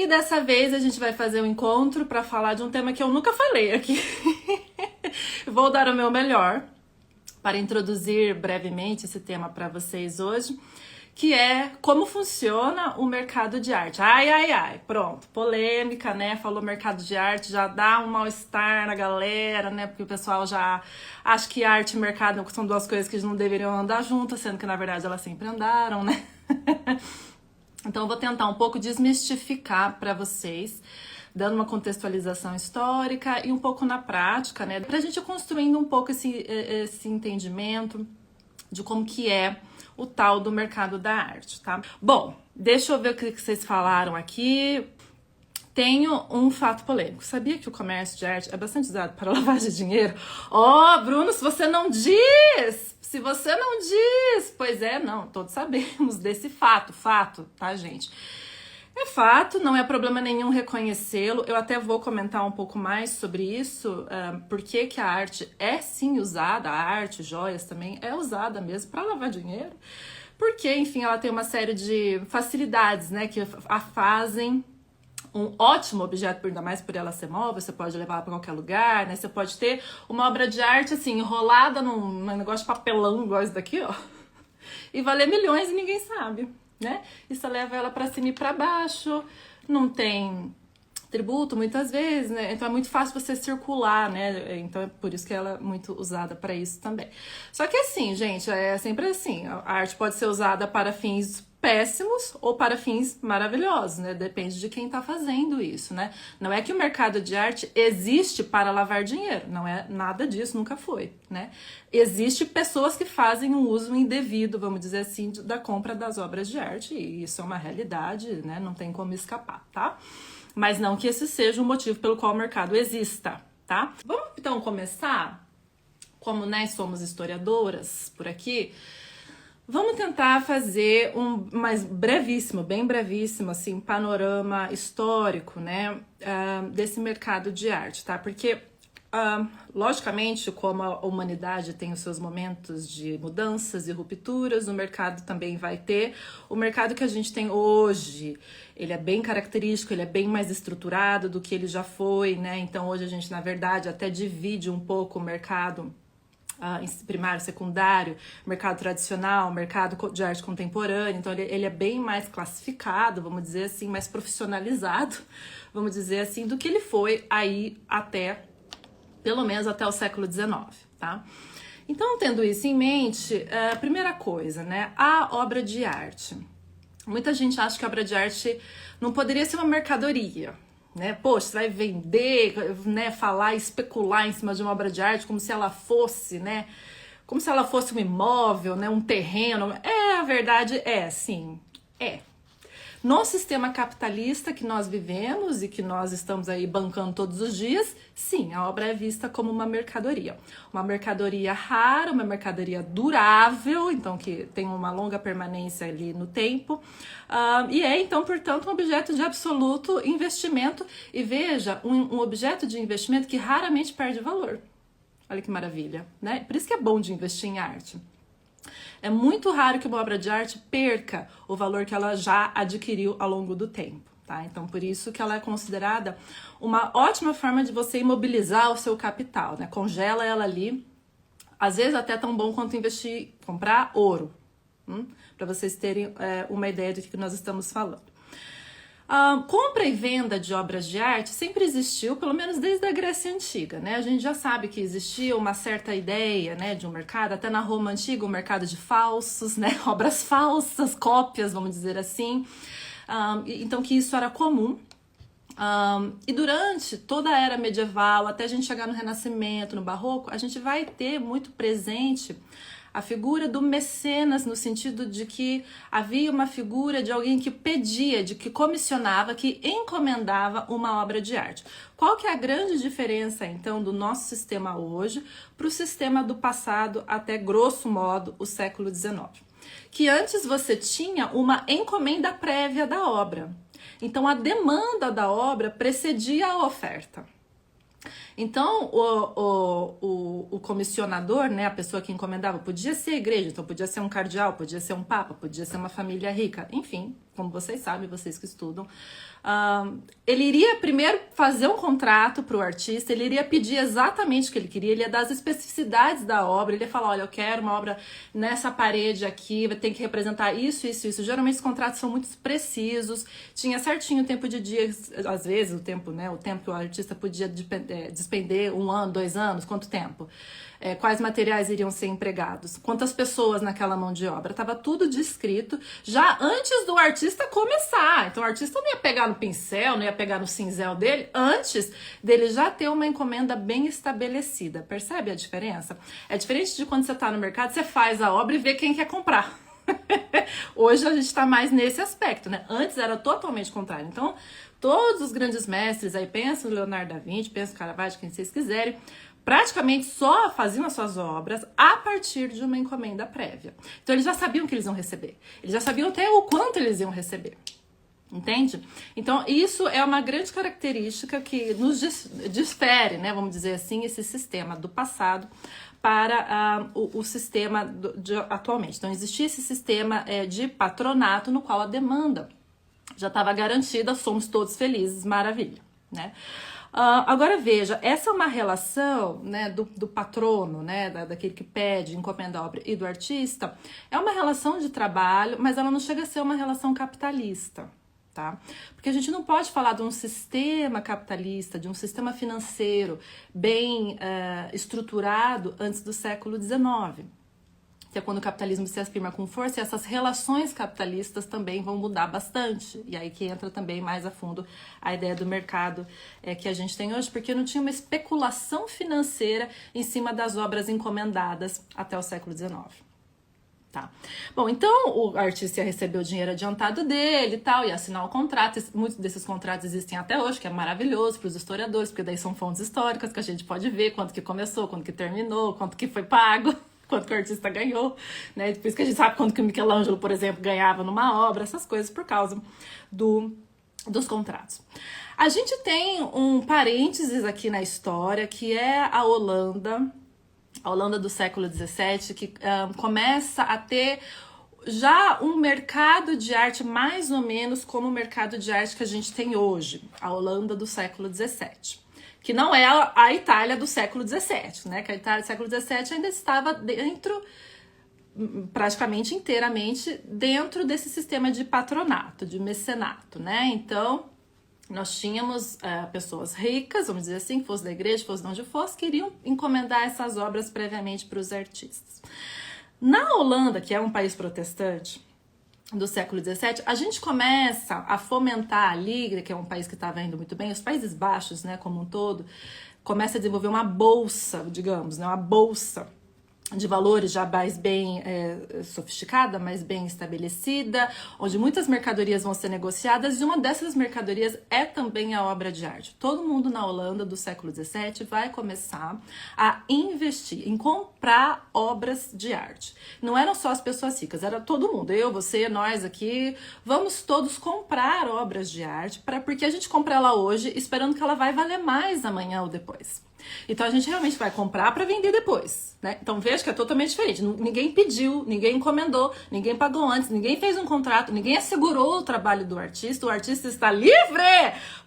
E dessa vez a gente vai fazer um encontro para falar de um tema que eu nunca falei aqui. Vou dar o meu melhor para introduzir brevemente esse tema para vocês hoje, que é como funciona o mercado de arte. Ai, pronto, polêmica, né? Falou mercado de arte, já dá um mal-estar na galera, né? Porque o pessoal já acha que arte e mercado são duas coisas que não deveriam andar juntas, sendo que na verdade elas sempre andaram, né? Então eu vou tentar um pouco desmistificar para vocês, dando uma contextualização histórica e um pouco na prática, né? Pra gente ir construindo um pouco esse entendimento de como que é o tal do mercado da arte, tá? Bom, deixa eu ver o que vocês falaram aqui. Tenho um fato polêmico. Sabia que o comércio de arte é bastante usado para lavagem de dinheiro? Ó, Bruno, se você não diz! Se você não diz! Pois é, não, todos sabemos desse fato, tá, gente? É fato, não é problema nenhum reconhecê-lo. Eu até vou comentar um pouco mais sobre isso, porque que a arte é sim usada, a arte, joias também, é usada mesmo para lavar dinheiro. Porque, enfim, ela tem uma série de facilidades, né, que a fazem um ótimo objeto, ainda mais por ela ser móvel, você pode levar para qualquer lugar, né? Você pode ter uma obra de arte, assim, enrolada num negócio de papelão, igual esse daqui, ó, e valer milhões e ninguém sabe, né? E você leva ela para cima e para baixo, não tem tributo muitas vezes, né? Então é muito fácil você circular, né? Então é por isso que ela é muito usada para isso também. Só que assim, gente, é sempre assim, a arte pode ser usada para fins péssimos ou para fins maravilhosos, né? Depende de quem tá fazendo isso, né? Não é que o mercado de arte existe para lavar dinheiro, não é nada disso, nunca foi, né? Existe pessoas que fazem um uso indevido, vamos dizer assim, da compra das obras de arte, e isso é uma realidade, né? Não tem como escapar, tá? Mas não que esse seja o motivo pelo qual o mercado exista, tá? Vamos então começar, como nós somos historiadoras por aqui, vamos tentar fazer um mais brevíssimo, bem brevíssimo, assim, panorama histórico, né, desse mercado de arte, tá? Porque, logicamente, como a humanidade tem os seus momentos de mudanças e rupturas, o mercado também vai ter. O mercado que a gente tem hoje, ele é bem característico, ele é bem mais estruturado do que ele já foi, né? Então, hoje a gente, na verdade, até divide um pouco o mercado primário, secundário, mercado tradicional, mercado de arte contemporânea. Então ele é bem mais classificado, vamos dizer assim, mais profissionalizado, vamos dizer assim, do que ele foi aí até, pelo menos até o século XIX, tá? Então, tendo isso em mente, a primeira coisa, né, a obra de arte. Muita gente acha que a obra de arte não poderia ser uma mercadoria, né? Poxa, você vai vender, né, falar, especular em cima de uma obra de arte como se ela fosse, né, como se ela fosse um imóvel, né, um terreno. A verdade é, sim, é. No sistema capitalista que nós vivemos e que nós estamos aí bancando todos os dias, sim, a obra é vista como uma mercadoria rara, uma mercadoria durável, então que tem uma longa permanência ali no tempo, e é então, portanto, um objeto de absoluto investimento, e veja, um objeto de investimento que raramente perde valor. Olha que maravilha, né? Por isso que é bom de investir em arte. É muito raro que uma obra de arte perca o valor que ela já adquiriu ao longo do tempo, tá? Então, por isso que ela é considerada uma ótima forma de você imobilizar o seu capital, né? Congela ela ali, às vezes até tão bom quanto investir, comprar ouro, para vocês terem uma ideia do que nós estamos falando. Compra e venda de obras de arte sempre existiu, pelo menos desde a Grécia Antiga, né? A gente já sabe que existia uma certa ideia, né, de um mercado, até na Roma Antiga, um mercado de falsos, né? Obras falsas, cópias, vamos dizer assim. Então que isso era comum. E durante toda a era medieval, até a gente chegar no Renascimento, no Barroco, a gente vai ter muito presente a figura do mecenas, no sentido de que havia uma figura de alguém que pedia, de que comissionava, que encomendava uma obra de arte. Qual que é a grande diferença, então, do nosso sistema hoje para o sistema do passado até, grosso modo, o século XIX? Que antes você tinha uma encomenda prévia da obra. Então, a demanda da obra precedia a oferta. Então, o comissionador, né, a pessoa que encomendava, podia ser a igreja, então podia ser um cardeal, podia ser um papa, podia ser uma família rica, enfim, como vocês sabem, vocês que estudam, ele iria primeiro fazer um contrato para o artista, ele iria pedir exatamente o que ele queria, ele ia dar as especificidades da obra, ele ia falar, olha, eu quero uma obra nessa parede aqui, tem que representar isso, isso, isso. Geralmente os contratos são muito precisos, tinha certinho o tempo de dias, às vezes o tempo, né, o tempo que o artista podia despender, 1 ano, 2 anos, quanto tempo? Quais materiais iriam ser empregados, quantas pessoas naquela mão de obra, estava tudo descrito já antes do artista começar. Então o artista não ia pegar no pincel, não ia pegar no cinzel dele, antes dele já ter uma encomenda bem estabelecida. Percebe a diferença? É diferente de quando você está no mercado, você faz a obra e vê quem quer comprar. Hoje a gente está mais nesse aspecto, né? Antes era totalmente contrário. Então, todos os grandes mestres, aí pensa no Leonardo da Vinci, pensa no Caravaggio, quem vocês quiserem, praticamente só faziam as suas obras a partir de uma encomenda prévia. Então eles já sabiam que eles iam receber. Eles já sabiam até o quanto eles iam receber. Entende? Então isso é uma grande característica que nos difere, né, vamos dizer assim, esse sistema do passado para o sistema atualmente. Então existia esse sistema de patronato no qual a demanda já estava garantida, somos todos felizes, maravilha, né? Agora veja, essa é uma relação, né, do patrono, né, daquele que pede, encomenda a obra, e do artista, é uma relação de trabalho, mas ela não chega a ser uma relação capitalista, tá? Porque a gente não pode falar de um sistema capitalista, de um sistema financeiro bem estruturado antes do século XIX. Que é quando o capitalismo se afirma com força, e essas relações capitalistas também vão mudar bastante. E aí que entra também mais a fundo a ideia do mercado que a gente tem hoje, porque não tinha uma especulação financeira em cima das obras encomendadas até o século XIX. Tá. Bom, então o artista ia receber o dinheiro adiantado dele e tal, ia assinar o contrato. Muitos desses contratos existem até hoje, que é maravilhoso para os historiadores, porque daí são fontes históricas que a gente pode ver quanto que começou, quanto que terminou, quanto que foi pago, quanto que o artista ganhou, né? Por isso que a gente sabe quanto que o Michelangelo, por exemplo, ganhava numa obra, essas coisas por causa dos contratos. A gente tem um parênteses aqui na história, que é a Holanda do século XVII, que começa a ter já um mercado de arte mais ou menos como o mercado de arte que a gente tem hoje, a Holanda do século XVII. Que não é a Itália do século XVII, né? Que a Itália do século XVII ainda estava dentro, praticamente inteiramente, dentro desse sistema de patronato, de mecenato, né? Então, nós tínhamos pessoas ricas, vamos dizer assim, que fosse da igreja, fosse de onde fosse, que iriam encomendar essas obras previamente para os artistas. Na Holanda, que é um país protestante, do século XVII, a gente começa a fomentar ali, que é um país que estava indo muito bem, os Países Baixos, né, como um todo, começa a desenvolver uma bolsa, digamos, né, uma bolsa de valores já mais bem sofisticada, mais bem estabelecida, onde muitas mercadorias vão ser negociadas, e uma dessas mercadorias é também a obra de arte. Todo mundo na Holanda do século XVII vai começar a investir em comprar obras de arte. Não eram só as pessoas ricas, era todo mundo, eu, você, nós aqui, vamos todos comprar obras de arte, porque a gente compra ela hoje esperando que ela vai valer mais amanhã ou depois. Então a gente realmente vai comprar para vender depois, né? Então veja que é totalmente diferente. Ninguém pediu, ninguém encomendou, ninguém pagou antes, ninguém fez um contrato, ninguém assegurou o trabalho do artista. O artista está livre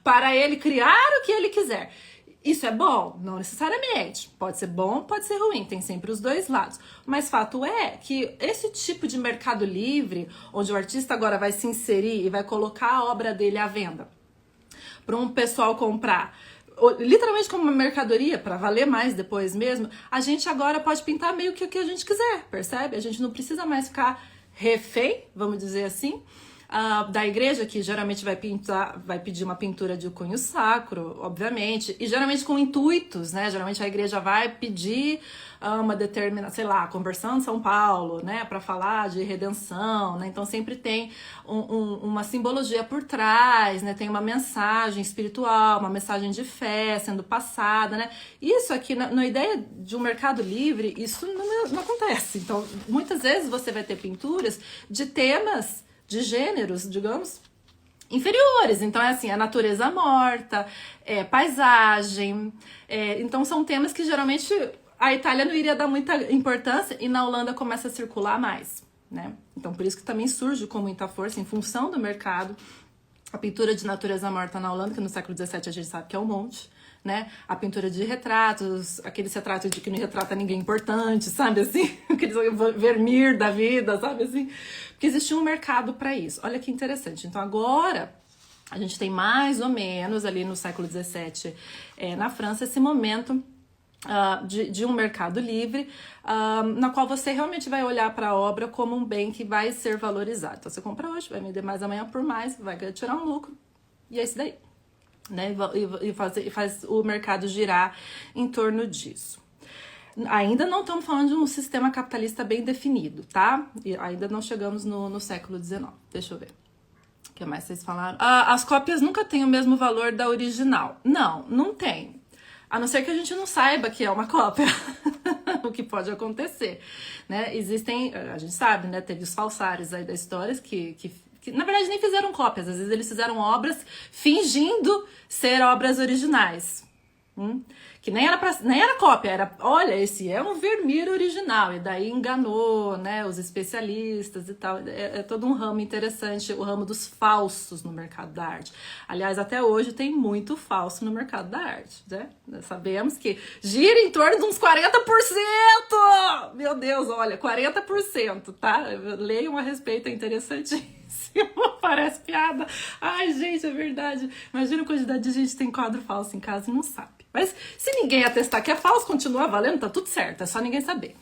para ele criar o que ele quiser. Isso é bom? Não necessariamente. Pode ser bom, pode ser ruim, tem sempre os dois lados. Mas fato é que esse tipo de mercado livre, onde o artista agora vai se inserir e vai colocar a obra dele à venda para um pessoal comprar, literalmente como uma mercadoria, para valer mais depois mesmo, a gente agora pode pintar meio que o que a gente quiser, percebe? A gente não precisa mais ficar refém, vamos dizer assim, da igreja, que geralmente vai pedir uma pintura de cunho sacro, obviamente, e geralmente com intuitos, né? Geralmente a igreja vai pedir uma determinada, sei lá, conversão de São Paulo, né? Para falar de redenção, né? Então sempre tem uma simbologia por trás, né? Tem uma mensagem espiritual, uma mensagem de fé sendo passada, né? Isso aqui, na ideia de um mercado livre, isso não acontece. Então, muitas vezes você vai ter pinturas de temas, de gêneros, digamos, inferiores. Então, é assim, a natureza morta, paisagem. Então, são temas que geralmente a Itália não iria dar muita importância e na Holanda começa a circular mais. né? Então, por isso que também surge com muita força, em função do mercado, a pintura de natureza morta na Holanda, que no século XVII a gente sabe que é um monte, né? A pintura de retratos, aqueles retratos de que não retrata ninguém importante, sabe assim? Aqueles Vermeer da vida, sabe assim? Porque existia um mercado para isso. Olha que interessante. Então, agora a gente tem mais ou menos ali no século XVII, na França, esse momento de um mercado livre, na qual você realmente vai olhar para a obra como um bem que vai ser valorizado. Então, você compra hoje, vai vender mais amanhã por mais, vai tirar um lucro, e é isso daí, né? E faz o mercado girar em torno disso. Ainda não estamos falando de um sistema capitalista bem definido, tá? E ainda não chegamos no século XIX. Deixa eu ver. O que mais vocês falaram? As cópias nunca têm o mesmo valor da original. Não tem. A não ser que a gente não saiba que é uma cópia. O que pode acontecer, né? Existem, a gente sabe, né? Teve os falsários aí das histórias que na verdade nem fizeram cópias. Às vezes eles fizeram obras fingindo ser obras originais. Que nem era cópia, era, olha, esse é um Vermeer original, e daí enganou, né, os especialistas e tal. É todo um ramo interessante, o ramo dos falsos no mercado da arte. Aliás, até hoje tem muito falso no mercado da arte, né? Nós sabemos que gira em torno de uns 40%! Meu Deus, olha, 40%, tá? Leiam a respeito, é interessante. Parece piada. Ai, gente, é verdade. Imagina a quantidade de gente que tem quadro falso em casa e não sabe. Mas se ninguém atestar que é falso, continua valendo, tá tudo certo, é só ninguém saber.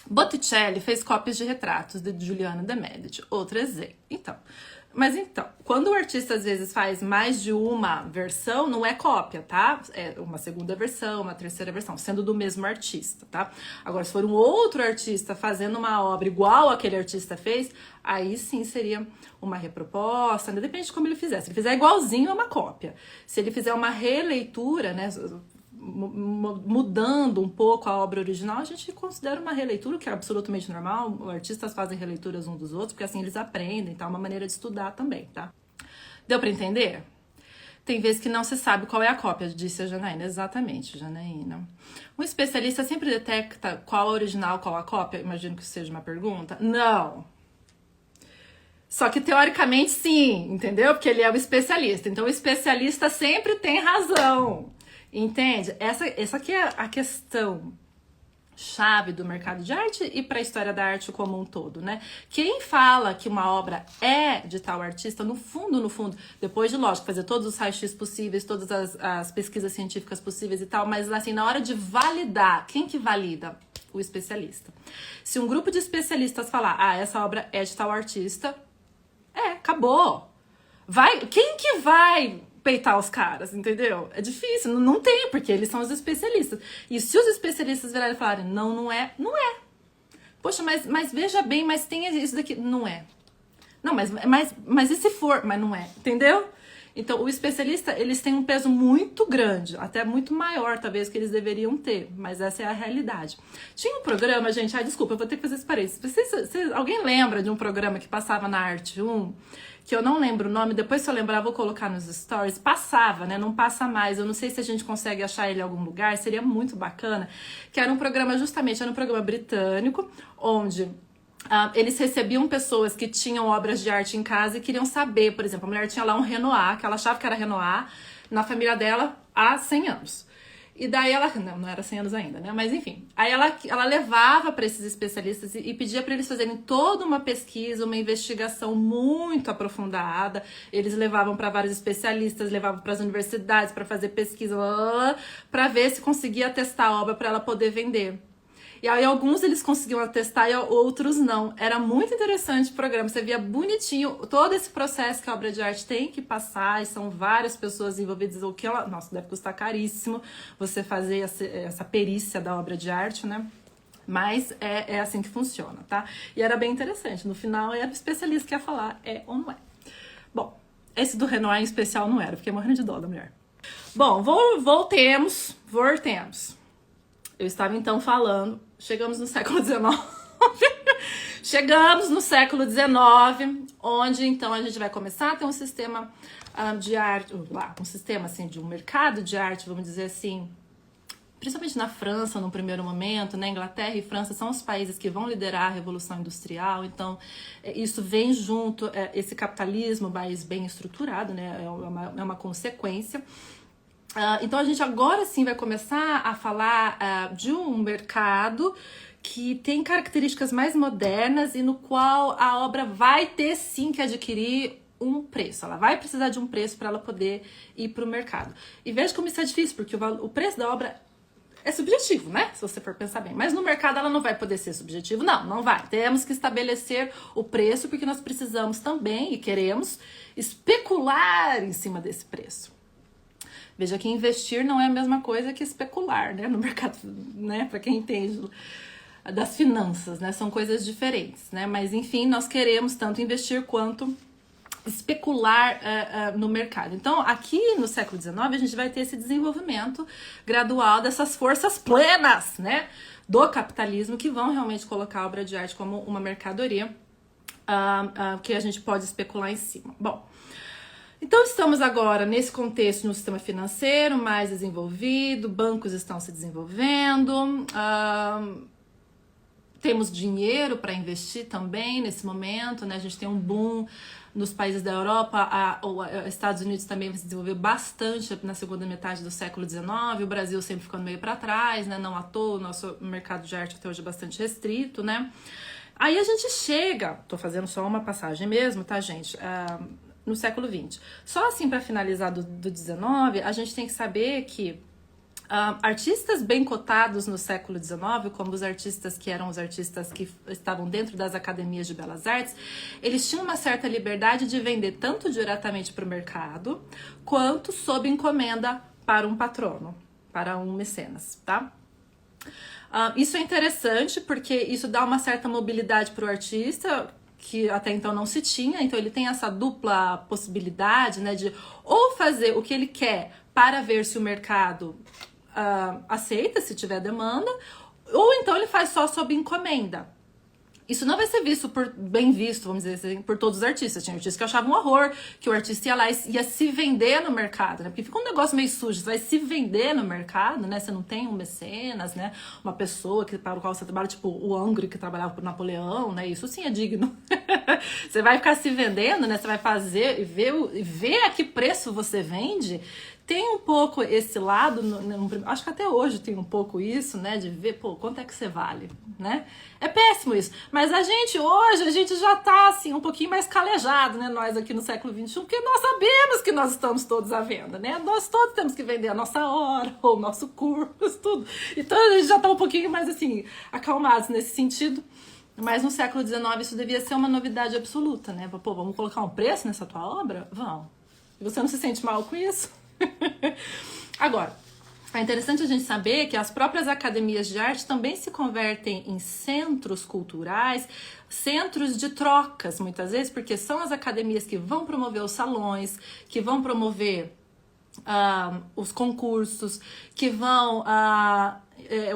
Botticelli fez cópias de retratos de Giuliano de Medici, outro exemplo. Mas quando o artista às vezes faz mais de uma versão, não é cópia, tá? É uma segunda versão, uma terceira versão, sendo do mesmo artista, tá? Agora, se for um outro artista fazendo uma obra igual aquele artista fez, aí sim seria uma reproposta, né? Depende de como ele fizer. Se ele fizer igualzinho, é uma cópia. Se ele fizer uma releitura, né, mudando um pouco a obra original, a gente considera uma releitura, que é absolutamente normal. Os artistas fazem releituras uns dos outros, porque assim eles aprendem, tá? Uma maneira de estudar também, tá? Deu pra entender? Tem vezes que não se sabe qual é a cópia, disse a Janaína. Exatamente, Janaína. Um especialista sempre detecta qual é o original, qual a cópia? Imagino que isso seja uma pergunta. Não. Só que teoricamente sim, entendeu? Porque ele é o especialista. Então o especialista sempre tem razão. Entende? Essa aqui é a questão chave do mercado de arte e para a história da arte como um todo, né? Quem fala que uma obra é de tal artista, no fundo, depois de, lógico, fazer todos os raios-x possíveis, todas as pesquisas científicas possíveis e tal, mas assim, na hora de validar, quem que valida? O especialista. Se um grupo de especialistas falar, essa obra é de tal artista, acabou. Quem que vai peitar os caras, entendeu? É difícil, não tem, porque eles são os especialistas. E se os especialistas virarem e falarem, não é. Poxa, mas veja bem, mas tem isso daqui. Não é. Não, mas e se for? Mas não é, entendeu? Então, o especialista, eles têm um peso muito grande, até muito maior, talvez, que eles deveriam ter, mas essa é a realidade. Tinha um programa, gente, desculpa, eu vou ter que fazer esse parênteses. Alguém lembra de um programa que passava na Arte 1, que eu não lembro o nome, depois se eu lembrar, vou colocar nos stories, passava, né, não passa mais, eu não sei se a gente consegue achar ele em algum lugar, seria muito bacana, que era um programa britânico, onde eles recebiam pessoas que tinham obras de arte em casa e queriam saber, por exemplo, a mulher tinha lá um Renoir, que ela achava que era Renoir, na família dela há 100 anos. E daí ela, não era 100 anos ainda, né? Mas enfim, aí ela levava para esses especialistas e pedia para eles fazerem toda uma pesquisa, uma investigação muito aprofundada. Eles levavam para vários especialistas, levavam para as universidades para fazer pesquisa, para ver se conseguia testar a obra para ela poder vender. E aí alguns eles conseguiam atestar e outros não. Era muito interessante o programa. Você via bonitinho todo esse processo que a obra de arte tem que passar. E são várias pessoas envolvidas. O que ela... Nossa, deve custar caríssimo você fazer essa perícia da obra de arte, né? Mas é assim que funciona, tá? E era bem interessante. No final, era o especialista que ia falar ou não é. Bom, esse do Renoir em especial não era. Fiquei morrendo de dó da mulher. Bom, voltemos. Eu estava então falando, chegamos no século XIX, onde então a gente vai começar a ter um sistema de arte, um sistema assim de um mercado de arte, vamos dizer assim, principalmente na França, no primeiro momento, né? Inglaterra e França são os países que vão liderar a Revolução Industrial, então isso vem junto, esse capitalismo mais bem estruturado, né? É uma consequência. Então a gente agora sim vai começar a falar de um mercado que tem características mais modernas e no qual a obra vai ter sim que adquirir um preço, ela vai precisar de um preço para ela poder ir para o mercado. E veja como isso é difícil, porque o preço da obra é subjetivo, né? Se você for pensar bem. Mas no mercado ela não vai poder ser subjetivo. Não vai. Temos que estabelecer o preço, porque nós precisamos também e queremos especular em cima desse preço. Veja que investir não é a mesma coisa que especular, né? No mercado, né? Para quem entende das finanças, né? São coisas diferentes, né? Mas enfim, nós queremos tanto investir quanto especular no mercado. Então, aqui no século XIX, a gente vai ter esse desenvolvimento gradual dessas forças plenas, né, do capitalismo, que vão realmente colocar a obra de arte como uma mercadoria que a gente pode especular em cima. Bom, então estamos agora nesse contexto no sistema financeiro mais desenvolvido, bancos estão se desenvolvendo, temos dinheiro para investir também nesse momento, né? A gente tem um boom nos países da Europa, os Estados Unidos também se desenvolveu bastante na segunda metade do século XIX, o Brasil sempre ficando meio para trás, né? Não à toa, o nosso mercado de arte até hoje é bastante restrito, né? Aí a gente chega, tô fazendo só uma passagem mesmo, tá, gente? No século XX. Só assim, para finalizar do XIX, a gente tem que saber que artistas bem cotados no século XIX, como os artistas que eram os artistas que estavam dentro das academias de belas artes, eles tinham uma certa liberdade de vender tanto diretamente para o mercado, quanto sob encomenda para um patrono, para um mecenas, tá? Isso é interessante porque isso dá uma certa mobilidade para o artista, que até então não se tinha, então ele tem essa dupla possibilidade, né, de ou fazer o que ele quer para ver se o mercado aceita, se tiver demanda, ou então ele faz só sob encomenda. Isso não vai ser bem visto, vamos dizer assim, por todos os artistas. Tinha artistas que achavam um horror, que o artista ia lá e ia se vender no mercado, né? Porque fica um negócio meio sujo, você vai se vender no mercado, né? Você não tem um mecenas, né? Uma pessoa para o qual você trabalha, tipo o Angry, que trabalhava por Napoleão, né? Isso sim é digno. Você vai ficar se vendendo, né? Você vai fazer e ver a que preço você vende. Tem um pouco esse lado, acho que até hoje tem um pouco isso, né, de ver, pô, quanto é que você vale, né? É péssimo isso, mas hoje, a gente já tá, assim, um pouquinho mais calejado, né, nós aqui no século XXI, porque nós sabemos que nós estamos todos à venda, né? Nós todos temos que vender a nossa hora, ou o nosso curso, tudo. Então a gente já tá um pouquinho mais, assim, acalmados nesse sentido. Mas no século XIX isso devia ser uma novidade absoluta, né? Pô, vamos colocar um preço nessa tua obra? Vamos. E você não se sente mal com isso? Agora, é interessante a gente saber que as próprias academias de arte também se convertem em centros culturais, centros de trocas, muitas vezes, porque são as academias que vão promover os salões, que vão promover os concursos, que vão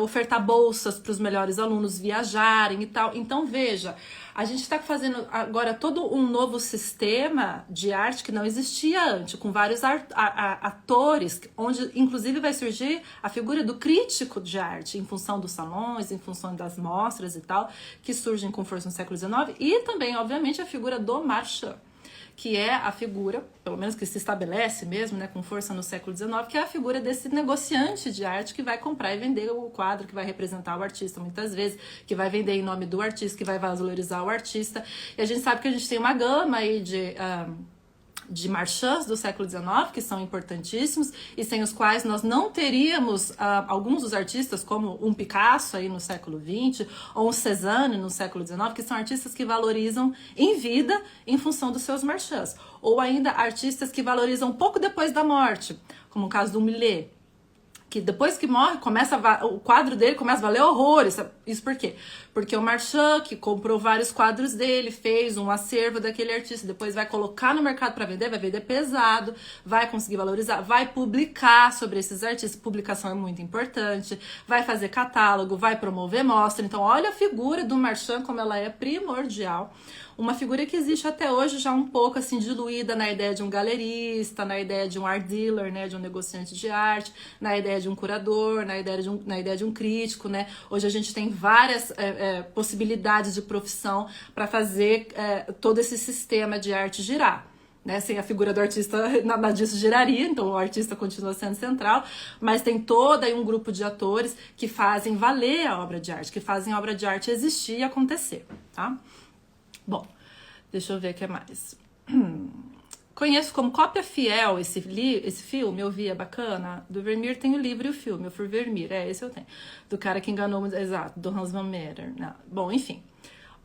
ofertar bolsas para os melhores alunos viajarem e tal. Então, veja, a gente está fazendo agora todo um novo sistema de arte que não existia antes, com vários atores, onde inclusive vai surgir a figura do crítico de arte, em função dos salões, em função das mostras e tal, que surgem com força no século XIX, e também, obviamente, a figura do marchand, que é a figura, pelo menos que se estabelece mesmo, né, com força no século XIX, que é a figura desse negociante de arte que vai comprar e vender o quadro, que vai representar o artista muitas vezes, que vai vender em nome do artista, que vai valorizar o artista. E a gente sabe que a gente tem uma gama aí de marchands do século XIX, que são importantíssimos, e sem os quais nós não teríamos alguns dos artistas, como um Picasso aí no século XX, ou um Cézanne no século XIX, que são artistas que valorizam em vida em função dos seus marchands. Ou ainda artistas que valorizam um pouco depois da morte, como o caso do Millet, que depois que morre, o quadro dele começa a valer horrores. Isso por quê? Porque o marchand, que comprou vários quadros dele, fez um acervo daquele artista, depois vai colocar no mercado para vender, vai vender pesado, vai conseguir valorizar, vai publicar sobre esses artistas, publicação é muito importante, vai fazer catálogo, vai promover mostra. Então, olha a figura do marchand como ela é primordial. uma figura que existe até hoje já um pouco assim diluída na ideia de um galerista, na ideia de um art dealer, né, de um negociante de arte, na ideia de um curador, na ideia de um crítico, né? Hoje a gente tem várias possibilidades de profissão para fazer todo esse sistema de arte girar. Né, sem a figura do artista, nada disso giraria, então o artista continua sendo central, mas tem todo aí um grupo de atores que fazem valer a obra de arte, que fazem a obra de arte existir e acontecer, tá? Bom, deixa eu ver o que mais. Conheço como cópia fiel esse filme, eu vi, é bacana. Do Vermeer tem o livro e o filme, eu fui Vermeer, esse eu tenho. Do cara que enganou, exato, do Hans Van Meter. Não. Bom, enfim.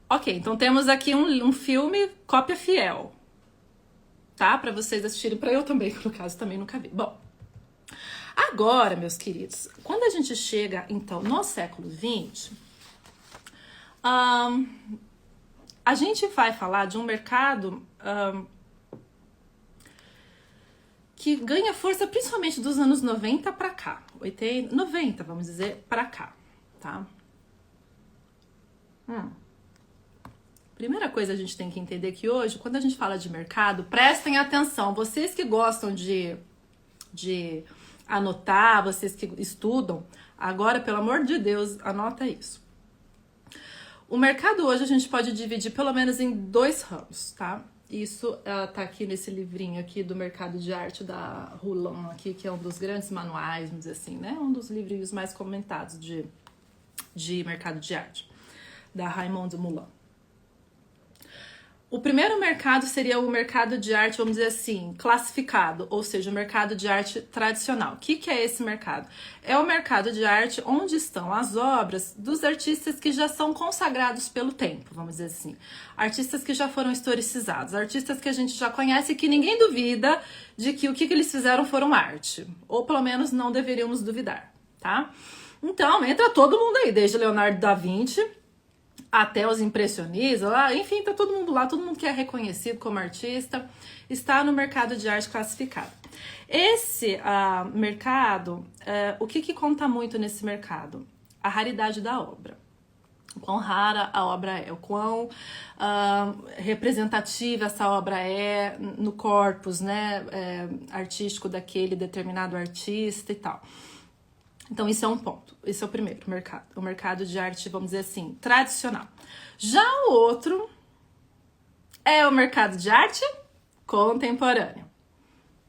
Ok, então temos aqui um filme cópia fiel. Tá? Para vocês assistirem, para eu também, no caso, também nunca vi. Bom, agora, meus queridos, quando a gente chega, então, no século XX, a gente vai falar de um mercado que ganha força principalmente dos anos 90 para cá, 80, 90, vamos dizer, para cá, tá? Primeira coisa a gente tem que entender que hoje, quando a gente fala de mercado, prestem atenção. Vocês que gostam de anotar, vocês que estudam, agora, pelo amor de Deus, anota isso. O mercado hoje a gente pode dividir pelo menos em 2 ramos, tá? Isso tá aqui nesse livrinho aqui do mercado de arte da Roulin, aqui, que é um dos grandes manuais, vamos dizer assim, né? Um dos livrinhos mais comentados de mercado de arte, da Raymond Moulin. O primeiro mercado seria o mercado de arte, vamos dizer assim, classificado, ou seja, o mercado de arte tradicional. O que é esse mercado? É o mercado de arte onde estão as obras dos artistas que já são consagrados pelo tempo, vamos dizer assim. Artistas que já foram historicizados, artistas que a gente já conhece e que ninguém duvida de que o que eles fizeram foram arte. Ou pelo menos não deveríamos duvidar, tá? Então, entra todo mundo aí, desde Leonardo da Vinci até os impressionistas, enfim, tá todo mundo lá, todo mundo que é reconhecido como artista, está no mercado de arte classificado. Esse mercado, o que conta muito nesse mercado? A raridade da obra. O quão rara a obra é, o quão representativa essa obra é no corpus, né, artístico daquele determinado artista e tal. Então, isso é um ponto. Esse é o primeiro mercado. O mercado de arte, vamos dizer assim, tradicional. Já o outro é o mercado de arte contemporânea.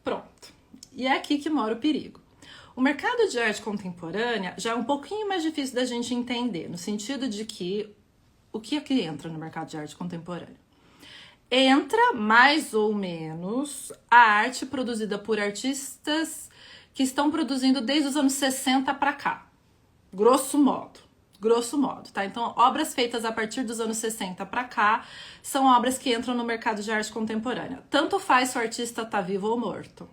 Pronto. E é aqui que mora o perigo. O mercado de arte contemporânea já é um pouquinho mais difícil da gente entender, no sentido de que o que é que entra no mercado de arte contemporânea? Entra, mais ou menos, a arte produzida por artistas que estão produzindo desde os anos 60 para cá, grosso modo, tá? Então, obras feitas a partir dos anos 60 para cá são obras que entram no mercado de arte contemporânea. Tanto faz se o artista tá vivo ou morto,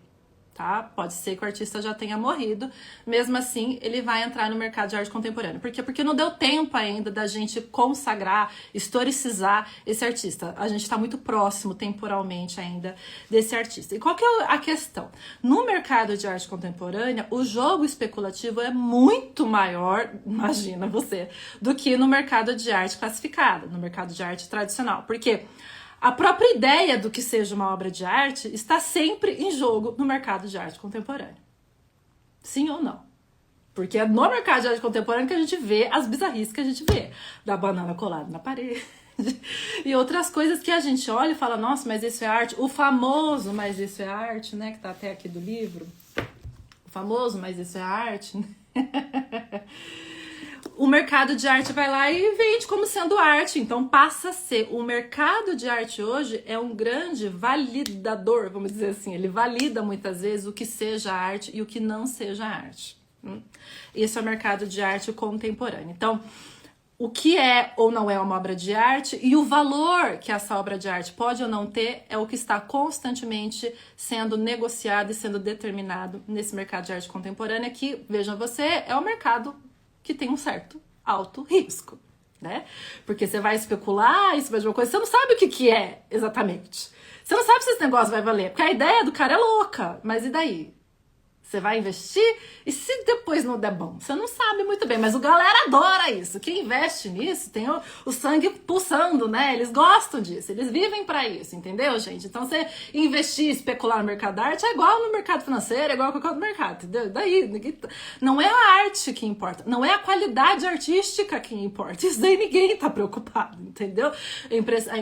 tá? Pode ser que o artista já tenha morrido, mesmo assim ele vai entrar no mercado de arte contemporânea. Por quê? Porque não deu tempo ainda da gente consagrar, historicizar esse artista. A gente está muito próximo temporalmente ainda desse artista. E qual que é a questão? No mercado de arte contemporânea, o jogo especulativo é muito maior, imagina você, do que no mercado de arte classificada, no mercado de arte tradicional. Por quê? A própria ideia do que seja uma obra de arte está sempre em jogo no mercado de arte contemporânea. Sim ou não? Porque é no mercado de arte contemporânea que a gente vê as bizarrices que a gente vê. Da banana colada na parede e outras coisas que a gente olha e fala, nossa, mas isso é arte. O famoso, mas isso é arte, né? Que tá até aqui do livro. O famoso, mas isso é arte, né? O mercado de arte vai lá e vende como sendo arte, então passa a ser. O mercado de arte hoje é um grande validador, vamos dizer assim, ele valida muitas vezes o que seja arte e o que não seja arte. Esse é o mercado de arte contemporâneo. Então, o que é ou não é uma obra de arte e o valor que essa obra de arte pode ou não ter é o que está constantemente sendo negociado e sendo determinado nesse mercado de arte contemporânea que, vejam você, é um mercado que tem um certo alto risco, né? Porque você vai especular em cima de uma coisa, você não sabe o que é exatamente. Você não sabe se esse negócio vai valer, porque a ideia do cara é louca, mas e daí? Você vai investir e se depois não der bom, você não sabe muito bem, mas o galera adora isso. Quem investe nisso tem o sangue pulsando, né? Eles gostam disso, eles vivem para isso, entendeu, gente? Então você investir, especular no mercado da arte é igual no mercado financeiro, é igual a qualquer outro mercado, entendeu? Daí não é a arte que importa, não é a qualidade artística que importa. Isso daí ninguém tá preocupado, entendeu? O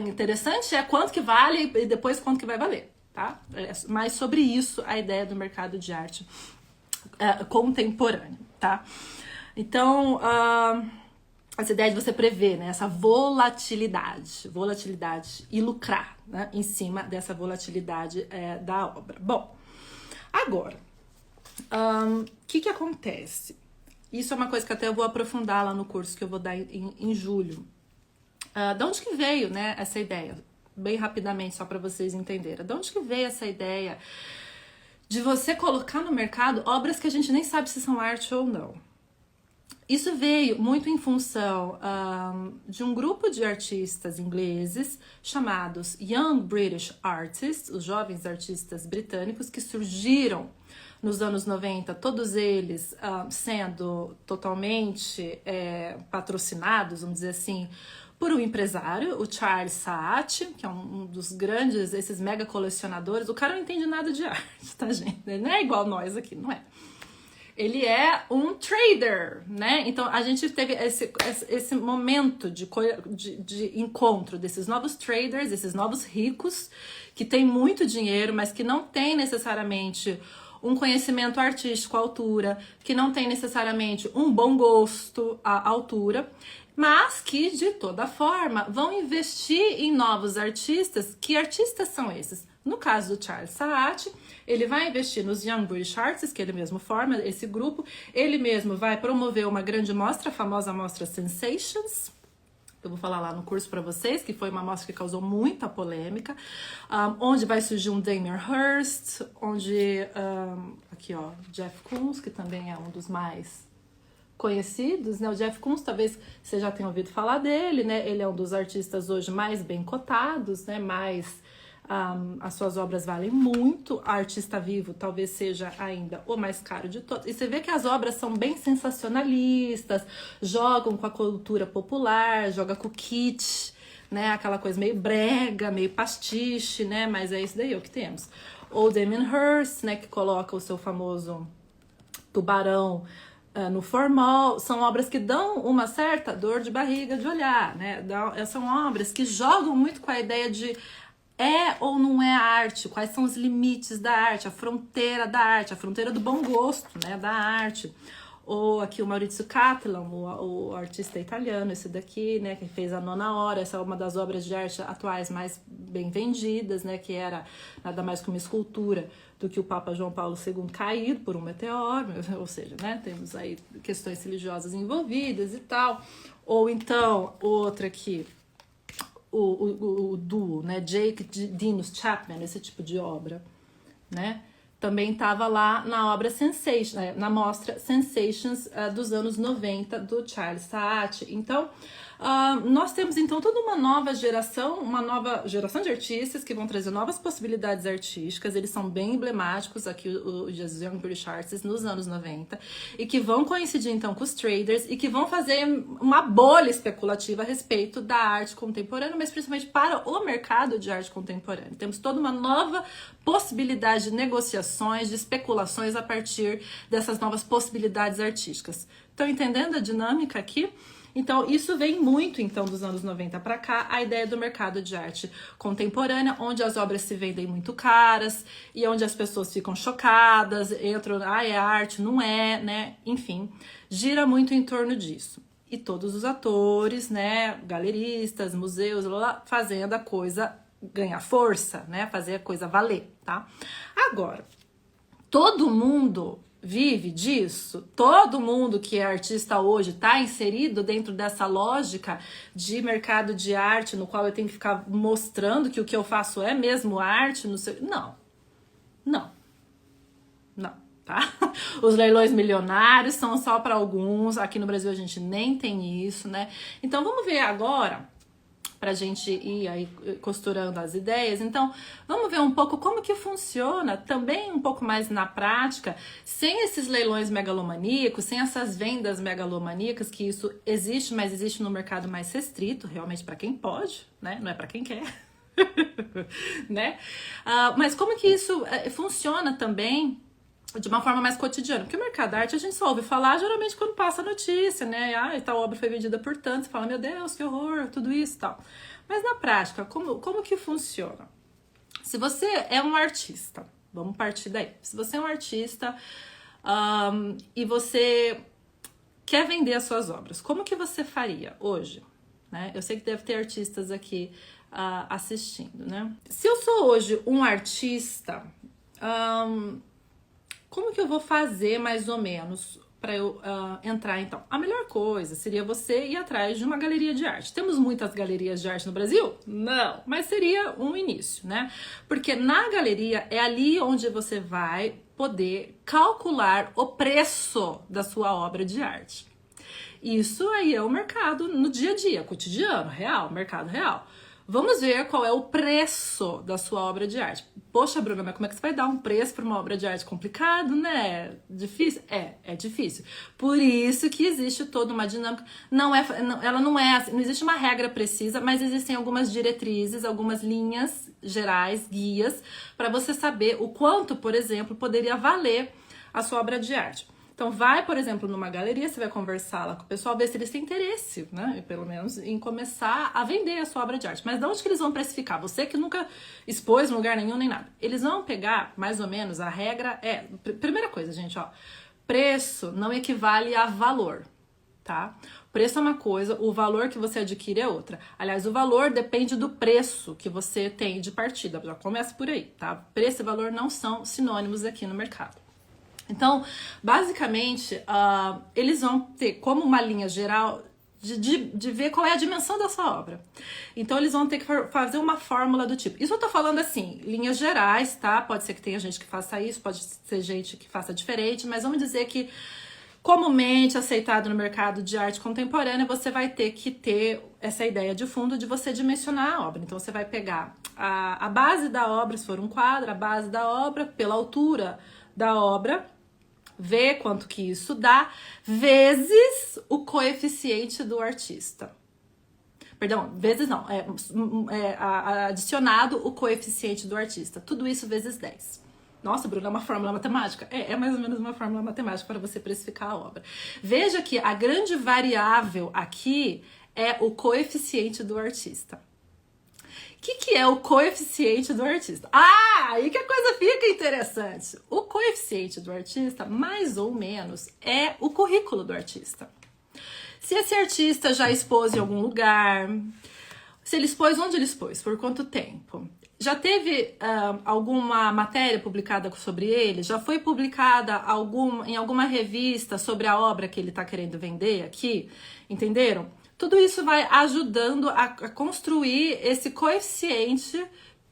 interessante é quanto que vale e depois quanto que vai valer. Tá? Mas sobre isso, a ideia do mercado de arte contemporâneo, tá? Então, essa ideia de você prever, né, essa volatilidade e lucrar, né, em cima dessa volatilidade da obra. Bom, agora, o que acontece? Isso é uma coisa que até eu vou aprofundar lá no curso que eu vou dar em julho. De onde que veio, né, essa ideia? Bem rapidamente, só para vocês entenderem. De onde que veio essa ideia de você colocar no mercado obras que a gente nem sabe se são arte ou não? Isso veio muito em função de um grupo de artistas ingleses chamados Young British Artists, os jovens artistas britânicos que surgiram nos anos 90, todos eles sendo totalmente patrocinados, vamos dizer assim, por um empresário, o Charles Saatchi, que é um dos grandes, esses mega colecionadores. O cara não entende nada de arte, tá, gente? Ele não é igual nós aqui, não é? Ele é um trader, né? Então a gente teve esse momento de encontro desses novos traders, esses novos ricos, que têm muito dinheiro, mas que não têm necessariamente um conhecimento artístico à altura, que não tem necessariamente um bom gosto à altura, mas que, de toda forma, vão investir em novos artistas. Que artistas são esses? No caso do Charles Saatchi, ele vai investir nos Young British Artists, que ele mesmo forma esse grupo. Ele mesmo vai promover uma grande mostra, a famosa mostra Sensations. Eu vou falar lá no curso para vocês, que foi uma mostra que causou muita polêmica, onde vai surgir um Damien Hirst, onde, aqui ó, Jeff Koons, que também é um dos mais conhecidos, né? O Jeff Koons, talvez você já tenha ouvido falar dele, né? Ele é um dos artistas hoje mais bem cotados, né? As suas obras valem muito. A artista vivo talvez seja ainda o mais caro de todos. E você vê que as obras são bem sensacionalistas, jogam com a cultura popular, joga com o kitsch, né? Aquela coisa meio brega, meio pastiche, né? Mas é isso daí o que temos. Ou Damien Hirst, né? Que coloca o seu famoso tubarão no formal. São obras que dão uma certa dor de barriga de olhar, né? São obras que jogam muito com a ideia de ou não é arte, quais são os limites da arte, a fronteira da arte, a fronteira do bom gosto, né, da arte. Ou aqui o Maurizio Cattelan, o artista italiano, esse daqui, né, que fez a Nona Hora. Essa é uma das obras de arte atuais mais bem vendidas, né, que era nada mais que uma escultura do que o Papa João Paulo II caído por um meteoro, ou seja, né, temos aí questões religiosas envolvidas e tal. Ou então, outra aqui, o duo, né, Jake Dinos Chapman, esse tipo de obra, né, também estava lá na obra Sensations, na mostra Sensations dos anos 90 do Charles Saatchi. Então, nós temos então toda uma nova geração de artistas que vão trazer novas possibilidades artísticas. Eles são bem emblemáticos aqui, os Young British Artists nos anos 90, e que vão coincidir então com os traders e que vão fazer uma bolha especulativa a respeito da arte contemporânea, mas principalmente para o mercado de arte contemporânea. Temos toda uma nova possibilidade de negociações, de especulações a partir dessas novas possibilidades artísticas. Estão entendendo a dinâmica aqui? Então, isso vem muito, então, dos anos 90 para cá, a ideia do mercado de arte contemporânea, onde as obras se vendem muito caras e onde as pessoas ficam chocadas, entram, é arte, não é, né? Enfim, gira muito em torno disso. E todos os atores, né, galeristas, museus, fazendo a coisa ganhar força, né, fazer a coisa valer, tá? Agora, todo mundo vive disso? Todo mundo que é artista hoje está inserido dentro dessa lógica de mercado de arte, no qual eu tenho que ficar mostrando que o que eu faço é mesmo arte? Não, tá? Os leilões milionários são só para alguns, aqui no Brasil a gente nem tem isso, né? Então vamos ver agora pra gente ir aí costurando as ideias. Então, vamos ver um pouco como que funciona, também um pouco mais na prática, sem esses leilões megalomaníacos, sem essas vendas megalomaníacas, que isso existe, mas existe no mercado mais restrito, realmente para quem pode, né? Não é para quem quer. Né? Mas como que isso funciona também de uma forma mais cotidiana? Porque o mercado da arte a gente só ouve falar geralmente quando passa a notícia, né? Tal obra foi vendida por tanto, você fala, meu Deus, que horror, tudo isso e tal. Mas na prática, como que funciona? Se você é um artista, vamos partir daí. Se você é um artista e você quer vender as suas obras, como que você faria hoje? Né? Eu sei que deve ter artistas aqui assistindo, né? Se eu sou hoje um artista, como que eu vou fazer mais ou menos para eu entrar então? A melhor coisa seria você ir atrás de uma galeria de arte. Temos muitas galerias de arte no Brasil? Não, mas seria um início, né? Porque na galeria é ali onde você vai poder calcular o preço da sua obra de arte. Isso aí é o mercado no dia a dia, cotidiano, real, mercado real. Vamos ver qual é o preço da sua obra de arte. Poxa, Bruna, mas como é que você vai dar um preço para uma obra de arte? Complicado, né? Difícil? É difícil. Por isso que existe toda uma dinâmica. Ela não é assim, não existe uma regra precisa, mas existem algumas diretrizes, algumas linhas gerais, guias, para você saber o quanto, por exemplo, poderia valer a sua obra de arte. Então vai, por exemplo, numa galeria, você vai conversar lá com o pessoal, ver se eles têm interesse, né? Pelo menos em começar a vender a sua obra de arte. Mas de onde que eles vão precificar? Você que nunca expôs em lugar nenhum nem nada. Eles vão pegar, mais ou menos, a regra é... Primeira coisa, gente, ó. Preço não equivale a valor, tá? Preço é uma coisa, o valor que você adquire é outra. Aliás, o valor depende do preço que você tem de partida. Já começa por aí, tá? Preço e valor não são sinônimos aqui no mercado. Então, basicamente, eles vão ter como uma linha geral de ver qual é a dimensão da sua obra. Então, eles vão ter que fazer uma fórmula do tipo. Isso eu tô falando assim, linhas gerais, tá? Pode ser que tenha gente que faça isso, pode ser gente que faça diferente, mas vamos dizer que comumente aceitado no mercado de arte contemporânea, você vai ter que ter essa ideia de fundo de você dimensionar a obra. Então, você vai pegar a base da obra, se for um quadro, a base da obra, pela altura da obra, ver quanto que isso dá, vezes o coeficiente do artista. Perdão, vezes não, adicionado o coeficiente do artista. Tudo isso vezes 10. Nossa, Bruna, é uma fórmula matemática? É mais ou menos uma fórmula matemática para você precificar a obra. Veja que a grande variável aqui é o coeficiente do artista. O que é o coeficiente do artista? Aí que a coisa fica interessante. O coeficiente do artista, mais ou menos, é o currículo do artista. Se esse artista já expôs em algum lugar, se ele expôs, onde ele expôs, por quanto tempo? Já teve alguma matéria publicada sobre ele? Já foi publicada em alguma revista sobre a obra que ele está querendo vender aqui? Entenderam? Tudo isso vai ajudando a construir esse coeficiente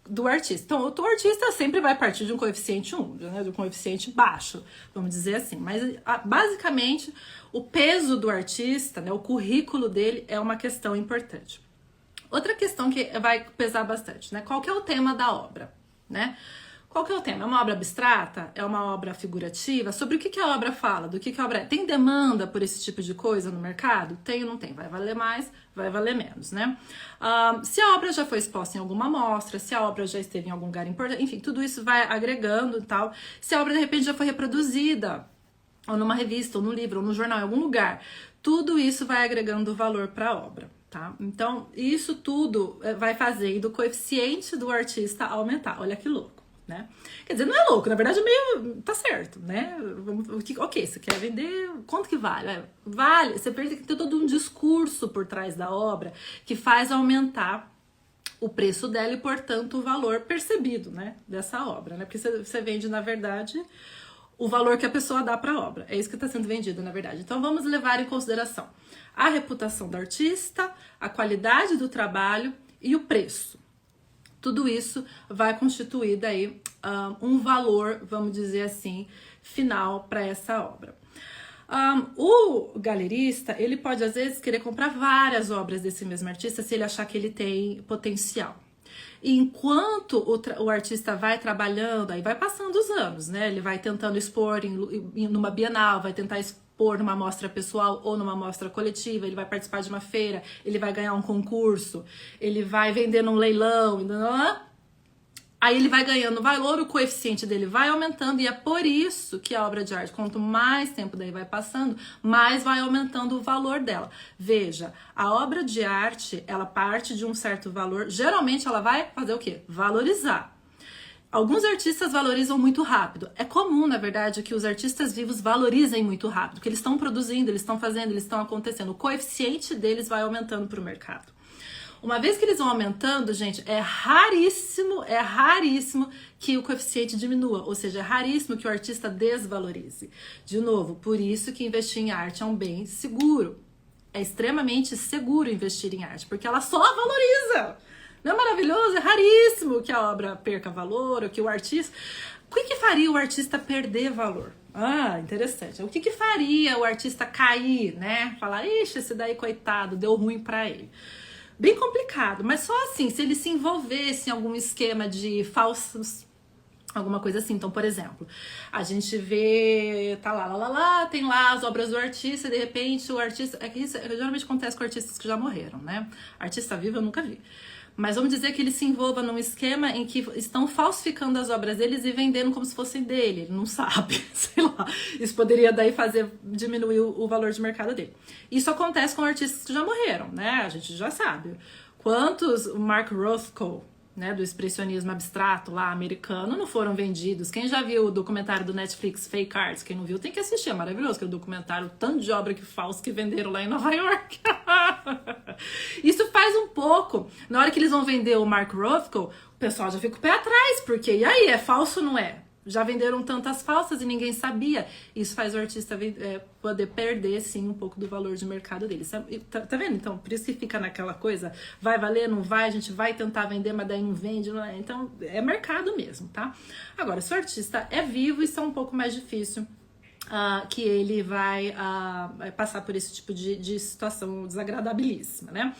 do artista. Então, o artista sempre vai partir de um coeficiente 1, né, de um coeficiente baixo, vamos dizer assim. Mas, basicamente, o peso do artista, né, o currículo dele é uma questão importante. Outra questão que vai pesar bastante, né? Qual que é o tema da obra, né? Qual que é o tema? É uma obra abstrata? É uma obra figurativa? Sobre o que a obra fala? Do que a obra é? Tem demanda por esse tipo de coisa no mercado? Tem ou não tem? Vai valer mais? Vai valer menos, né? Se a obra já foi exposta em alguma mostra, se a obra já esteve em algum lugar importante, enfim, tudo isso vai agregando e tal. Se a obra, de repente, já foi reproduzida, ou numa revista, ou no livro, ou no jornal, em algum lugar, tudo isso vai agregando valor para a obra. Tá? Então, isso tudo vai fazendo o coeficiente do artista aumentar. Olha que louco, né? Quer dizer, não é louco, na verdade, meio tá certo, né? Ok, você quer vender, quanto que vale? Vale, você percebe que tem todo um discurso por trás da obra que faz aumentar o preço dela e, portanto, o valor percebido, né, dessa obra, né? Porque você vende, na verdade, o valor que a pessoa dá para a obra. É isso que está sendo vendido, na verdade. Então, vamos levar em consideração a reputação do artista, a qualidade do trabalho e o preço. Tudo isso vai constituir daí um valor, vamos dizer assim, final para essa obra. O galerista, ele pode às vezes querer comprar várias obras desse mesmo artista se ele achar que ele tem potencial. E enquanto o artista vai trabalhando, aí vai passando os anos, né? Ele vai tentando expor numa Bienal, vai tentar expor numa mostra pessoal ou numa mostra coletiva, ele vai participar de uma feira, ele vai ganhar um concurso, ele vai vender num leilão, aí ele vai ganhando valor, o coeficiente dele vai aumentando, e é por isso que a obra de arte, quanto mais tempo daí vai passando, mais vai aumentando o valor dela. Veja, a obra de arte, ela parte de um certo valor, geralmente ela vai fazer o quê? Valorizar. Alguns artistas valorizam muito rápido. É comum, na verdade, que os artistas vivos valorizem muito rápido, porque eles estão produzindo, eles estão fazendo, eles estão acontecendo. O coeficiente deles vai aumentando para o mercado. Uma vez que eles vão aumentando, gente, é raríssimo que o coeficiente diminua, ou seja, é raríssimo que o artista desvalorize. De novo, por isso que investir em arte é um bem seguro. É extremamente seguro investir em arte, porque ela só valoriza. Não é maravilhoso? É raríssimo que a obra perca valor, ou que o artista... O que faria o artista perder valor? Ah, interessante. O que faria o artista cair, né? Falar, ixi, esse daí, coitado, deu ruim pra ele. Bem complicado, mas só assim, se ele se envolvesse em algum esquema de falsos, alguma coisa assim. Então, por exemplo, a gente vê, tá lá, tem lá as obras do artista, e de repente o artista, é que isso geralmente acontece com artistas que já morreram, né? Artista vivo eu nunca vi. Mas vamos dizer que ele se envolva num esquema em que estão falsificando as obras deles e vendendo como se fossem dele. Ele não sabe, sei lá. Isso poderia daí diminuir o valor de mercado dele. Isso acontece com artistas que já morreram, né? A gente já sabe. Quantos Mark Rothko, né, do expressionismo abstrato lá americano, não foram vendidos? Quem já viu o documentário do Netflix Fake Arts? Quem não viu tem que assistir, é maravilhoso aquele documentário, tanto de obra falsa que venderam lá em Nova York. Isso faz um pouco, na hora que eles vão vender o Mark Rothko, o pessoal já fica o pé atrás, porque e aí, é falso ou não é? Já venderam tantas falsas e ninguém sabia. Isso faz o artista poder perder, sim, um pouco do valor de mercado dele. Tá vendo? Então, por isso que fica naquela coisa, vai valer, não vai, a gente vai tentar vender, mas daí não vende. Não é. Então, é mercado mesmo, tá? Agora, se o artista é vivo, isso é um pouco mais difícil. Que ele vai passar por esse tipo de situação desagradabilíssima, né?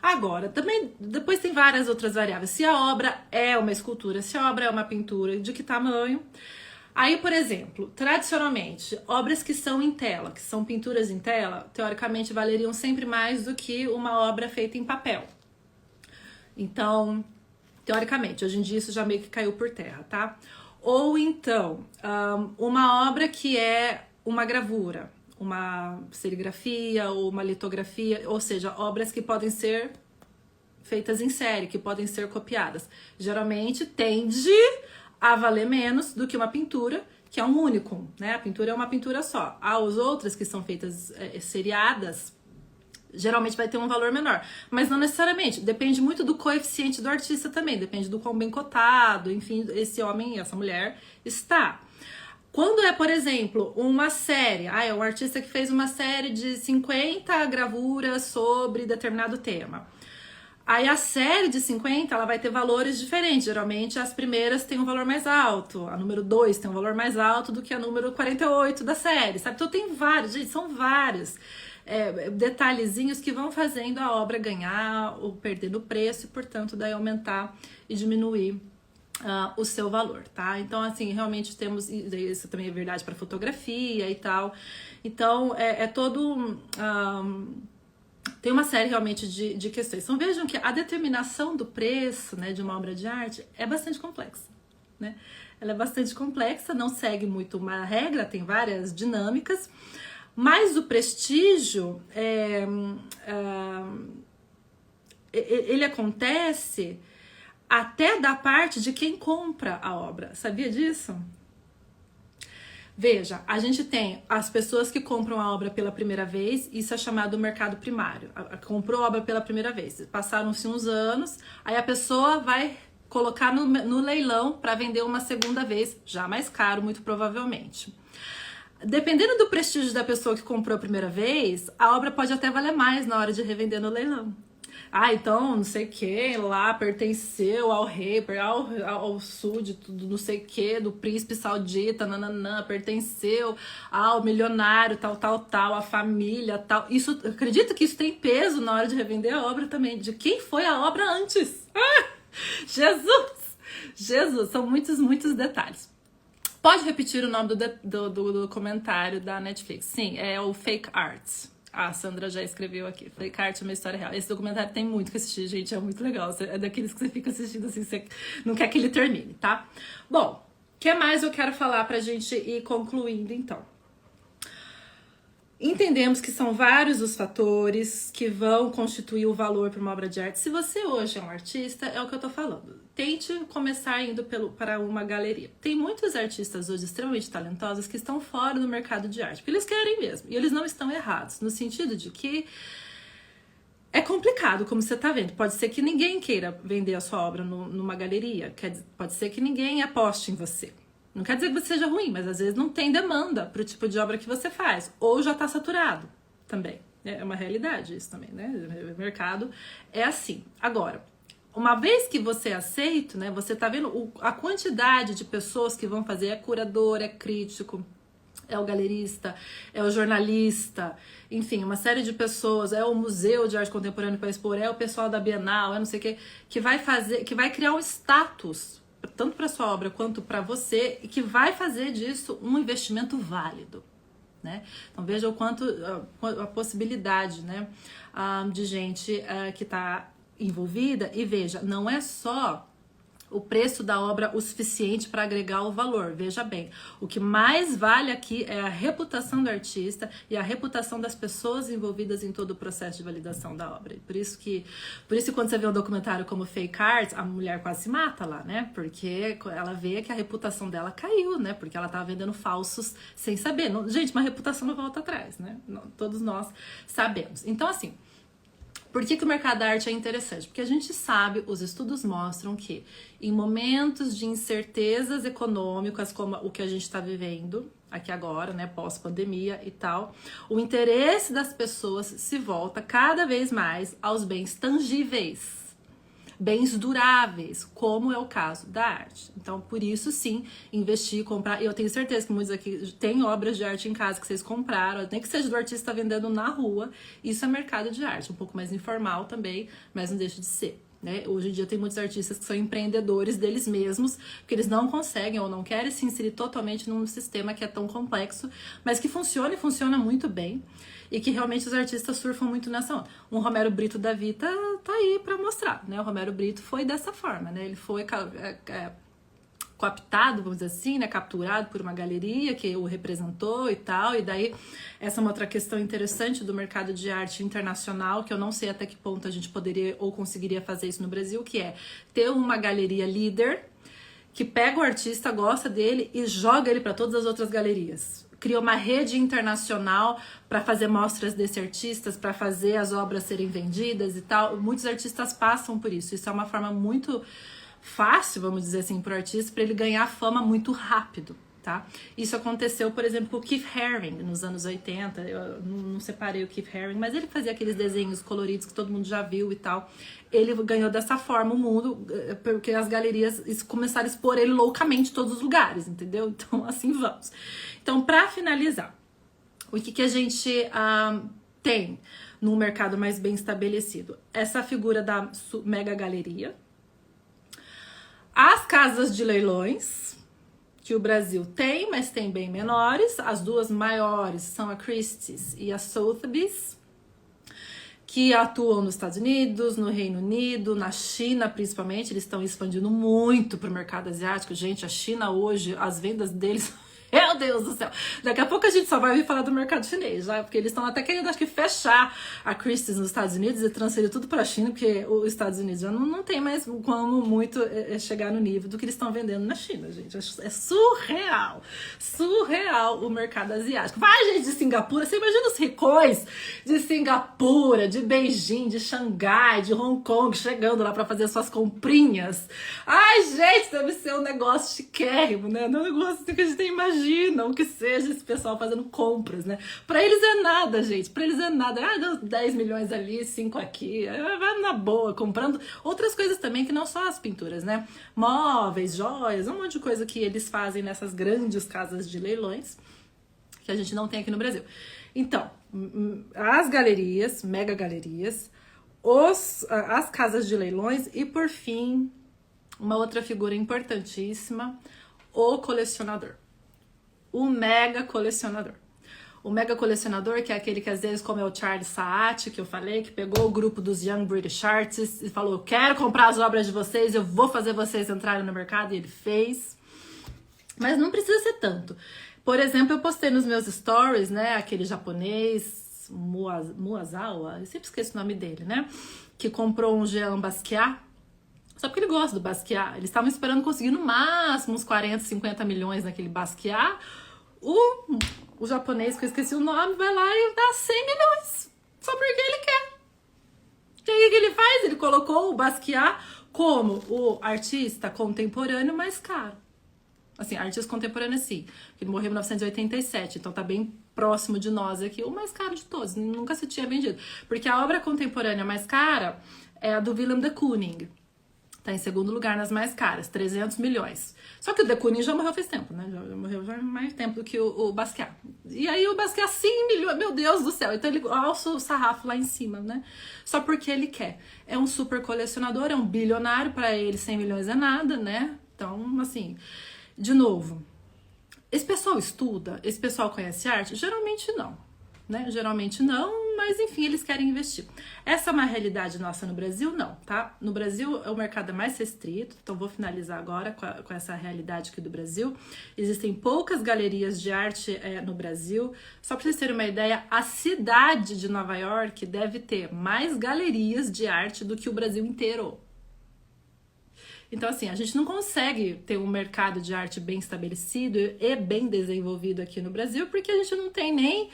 Agora, também, depois tem várias outras variáveis. Se a obra é uma escultura, se a obra é uma pintura, de que tamanho? Aí, por exemplo, tradicionalmente, obras que são em tela, que são pinturas em tela, teoricamente valeriam sempre mais do que uma obra feita em papel. Então, teoricamente, hoje em dia isso já meio que caiu por terra, tá? Ou então, uma obra que é uma gravura, uma serigrafia ou uma litografia, ou seja, obras que podem ser feitas em série, que podem ser copiadas. Geralmente tende a valer menos do que uma pintura, que é um único, né? A pintura é uma pintura só. As outras que são feitas seriadas, geralmente vai ter um valor menor, mas não necessariamente, depende muito do coeficiente do artista também, depende do quão bem cotado, enfim, esse homem e essa mulher está. Quando é, por exemplo, uma série, é um artista que fez uma série de 50 gravuras sobre determinado tema. Aí a série de 50, ela vai ter valores diferentes. Geralmente as primeiras têm um valor mais alto, a número 2 tem um valor mais alto do que a número 48 da série, sabe? Então tem vários, gente, são vários detalhezinhos que vão fazendo a obra ganhar ou perder no preço e, portanto, daí aumentar e diminuir o seu valor, tá? Então, assim, realmente temos, isso também é verdade para fotografia e tal. Então, todo... tem uma série realmente de questões. Então, vejam que a determinação do preço, né, de uma obra de arte é bastante complexa, né? Ela é bastante complexa, não segue muito uma regra, tem várias dinâmicas, mas o prestígio, ele acontece até da parte de quem compra a obra. Sabia disso? Veja, a gente tem as pessoas que compram a obra pela primeira vez, isso é chamado mercado primário. Comprou a obra pela primeira vez, passaram-se uns anos, aí a pessoa vai colocar no leilão para vender uma segunda vez, já mais caro, muito provavelmente. Dependendo do prestígio da pessoa que comprou a primeira vez, a obra pode até valer mais na hora de revender no leilão. Ah, então não sei quem lá pertenceu ao rei, ao súdito do não sei que, do príncipe saudita, nananã, pertenceu ao milionário, tal, a família, tal. Isso, eu acredito que isso tem peso na hora de revender a obra também, de quem foi a obra antes. Jesus, são muitos detalhes. Pode repetir o nome do comentário da Netflix? Sim, é o Fake Arts. A Sandra já escreveu aqui. Fake Art é uma história real. Esse documentário tem muito que assistir, gente. É muito legal. É daqueles que você fica assistindo assim, você não quer que ele termine, tá? Bom, o que mais eu quero falar pra gente ir concluindo, então? Entendemos que são vários os fatores que vão constituir o valor para uma obra de arte. Se você hoje é um artista, é o que eu tô falando. Tente começar indo para uma galeria. Tem muitos artistas hoje extremamente talentosos que estão fora do mercado de arte, porque eles querem mesmo. E eles não estão errados, no sentido de que é complicado, como você tá vendo. Pode ser que ninguém queira vender a sua obra numa galeria. Pode ser que ninguém aposte em você. Não quer dizer que você seja ruim, mas às vezes não tem demanda para o tipo de obra que você faz. Ou já está saturado também. É uma realidade isso também, né? O mercado é assim. Agora, uma vez que você é aceito, né? Você tá vendo a quantidade de pessoas que vão fazer. É curador, é crítico, é o galerista, é o jornalista, enfim, uma série de pessoas, é o Museu de Arte Contemporânea para expor, é o pessoal da Bienal, é não sei o quê, que vai criar um status tanto para sua obra quanto para você, e que vai fazer disso um investimento válido, né? Então veja o quanto a possibilidade, né, de gente que está envolvida, e veja, não é só o preço da obra o suficiente para agregar o valor. Veja bem, o que mais vale aqui é a reputação do artista e a reputação das pessoas envolvidas em todo o processo de validação da obra. Por isso que quando você vê um documentário como Fake Art, a mulher quase se mata lá, né? Porque ela vê que a reputação dela caiu, né? Porque ela estava vendendo falsos sem saber. Gente, uma reputação não volta atrás, né? Todos nós sabemos. Então, assim, por que o mercado da arte é interessante? Porque a gente sabe, os estudos mostram que em momentos de incertezas econômicas, como o que a gente está vivendo aqui agora, né, pós-pandemia e tal, o interesse das pessoas se volta cada vez mais aos bens tangíveis, bens duráveis, como é o caso da arte. Então, por isso, sim, investir, comprar. E eu tenho certeza que muitos aqui têm obras de arte em casa que vocês compraram, nem que seja do artista vendendo na rua. Isso é mercado de arte, um pouco mais informal também, mas não deixa de ser, né? Hoje em dia tem muitos artistas que são empreendedores deles mesmos, porque eles não conseguem ou não querem se inserir totalmente num sistema que é tão complexo, mas que funciona e funciona muito bem. E que realmente os artistas surfam muito nessa onda. Um Romero Brito da Vida tá aí pra mostrar, né? O Romero Brito foi dessa forma, né? Ele foi cooptado, vamos dizer assim, né? Capturado por uma galeria que o representou e tal. E daí, essa é uma outra questão interessante do mercado de arte internacional, que eu não sei até que ponto a gente poderia ou conseguiria fazer isso no Brasil, que é ter uma galeria líder que pega o artista, gosta dele e joga ele para todas as outras galerias. Cria uma rede internacional para fazer mostras desse artista, para fazer as obras serem vendidas e tal. Muitos artistas passam por isso. Isso é uma forma muito fácil, vamos dizer assim, para o artista, para ele ganhar fama muito rápido, tá? Isso aconteceu, por exemplo, com o Keith Haring nos anos 80. Eu não separei o Keith Haring, mas ele fazia aqueles desenhos coloridos que todo mundo já viu e tal. Ele ganhou dessa forma o mundo, porque as galerias começaram a expor ele loucamente em todos os lugares, entendeu? Então, assim vamos. Então, para finalizar, o que a gente tem num mercado mais bem estabelecido? Essa figura da mega galeria, as casas de leilões, que o Brasil tem, mas tem bem menores. As duas maiores são a Christie's e a Sotheby's, que atuam nos Estados Unidos, no Reino Unido, na China principalmente. Eles estão expandindo muito para o mercado asiático. Gente, a China hoje, as vendas deles... Meu Deus do céu. Daqui a pouco a gente só vai ouvir falar do mercado chinês, já, porque eles estão até querendo, acho que, fechar a Christie's nos Estados Unidos e transferir tudo para a China, porque os Estados Unidos já não tem mais como muito chegar no nível do que eles estão vendendo na China, gente. É surreal. Surreal o mercado asiático. Vai, gente, de Singapura. Você imagina os ricões de Singapura, de Beijing, de Xangai, de Hong Kong, chegando lá para fazer suas comprinhas. Ai, gente, deve ser um negócio chiquérrimo, né? Um negócio que a gente tem imaginado. imaginam que seja esse pessoal fazendo compras, né? Pra eles é nada, gente. Pra eles é nada. Ah, deu 10 milhões ali, 5 aqui. Vai na boa, comprando outras coisas também que não só as pinturas, né? Móveis, joias, um monte de coisa que eles fazem nessas grandes casas de leilões que a gente não tem aqui no Brasil. Então, as galerias, mega galerias, as casas de leilões e, por fim, uma outra figura importantíssima, o colecionador. O mega colecionador. O mega colecionador, que é aquele que às vezes, como é o Charles Saat, que eu falei, que pegou o grupo dos Young British Artists e falou, eu quero comprar as obras de vocês, eu vou fazer vocês entrarem no mercado, e ele fez. Mas não precisa ser tanto. Por exemplo, eu postei nos meus stories, né, aquele japonês, Muazawa, eu sempre esqueço o nome dele, né, que comprou um Jean Basquiat, só porque ele gosta do Basquiat. Eles estavam esperando conseguir no máximo uns 40, 50 milhões naquele Basquiat. O japonês, que eu esqueci o nome, vai lá e dá 100 milhões, só porque ele quer. E aí o que ele faz? Ele colocou o Basquiat como o artista contemporâneo mais caro. Assim, artista contemporâneo sim, ele morreu em 1987, então tá bem próximo de nós aqui, o mais caro de todos, nunca se tinha vendido. Porque a obra contemporânea mais cara é a do Willem de Kooning, tá em segundo lugar nas mais caras, 300 milhões. Só que o de Kooning já morreu faz tempo, né, já morreu já mais tempo do que o Basquiat. E aí o Basquiat 100 milhões, meu Deus do céu, então ele alça o sarrafo lá em cima, né, só porque ele quer. É um super colecionador, é um bilionário, pra ele 100 milhões é nada, né, então assim... De novo, esse pessoal estuda? Esse pessoal conhece arte? Geralmente não, né? Geralmente não, mas enfim, eles querem investir. Essa é uma realidade nossa no Brasil? Não, tá? No Brasil, o mercado é mais restrito, então vou finalizar agora com essa realidade aqui do Brasil. Existem poucas galerias de arte no Brasil. Só para vocês terem uma ideia, a cidade de Nova York deve ter mais galerias de arte do que o Brasil inteiro. Então, assim, a gente não consegue ter um mercado de arte bem estabelecido e bem desenvolvido aqui no Brasil, porque a gente não tem nem...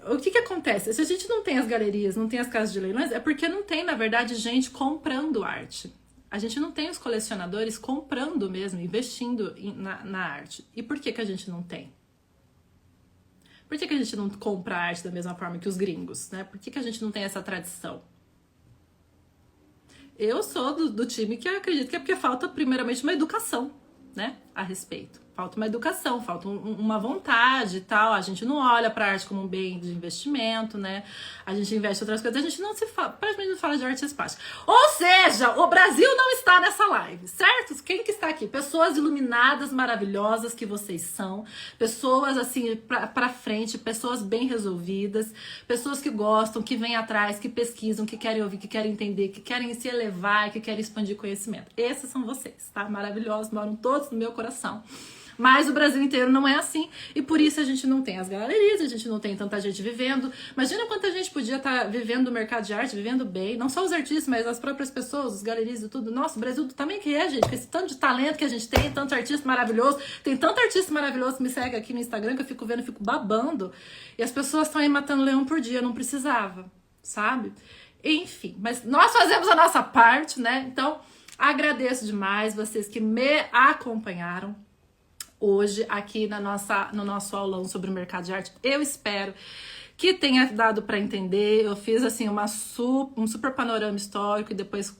O que acontece? Se a gente não tem as galerias, não tem as casas de leilões, é porque não tem, na verdade, gente comprando arte. A gente não tem os colecionadores comprando mesmo, investindo na arte. E por que a gente não tem? Por que a gente não compra arte da mesma forma que os gringos, né? Por que a gente não tem essa tradição? Eu sou do time que acredito que é porque falta, primeiramente, uma educação, né, a respeito. Falta uma educação, falta uma vontade e tal. A gente não olha para a arte como um bem de investimento, né? A gente investe em outras coisas. A gente não se fala, praticamente não fala de artes plásticas. Ou seja, o Brasil não está nessa live, certo? Quem que está aqui? Pessoas iluminadas, maravilhosas que vocês são. Pessoas, assim, pra frente, pessoas bem resolvidas. Pessoas que gostam, que vêm atrás, que pesquisam, que querem ouvir, que querem entender, que querem se elevar, que querem expandir conhecimento. Esses são vocês, tá? Maravilhosos, moram todos no meu coração. Mas o Brasil inteiro não é assim, e por isso a gente não tem as galerias, a gente não tem tanta gente vivendo. Imagina quanta gente podia estar vivendo o mercado de arte, vivendo bem, não só os artistas, mas as próprias pessoas, os galerias e tudo. Nossa, o Brasil também que é, gente, com esse tanto de talento que a gente tem, tanto artista maravilhoso, tem tanto artista maravilhoso que me segue aqui no Instagram que eu fico vendo, fico babando, e as pessoas estão aí matando leão por dia, não precisava, sabe? Enfim, mas nós fazemos a nossa parte, né? Então, agradeço demais vocês que me acompanharam hoje aqui no nosso aulão sobre o mercado de arte. Eu espero que tenha dado para entender. Eu fiz assim um super panorama histórico e depois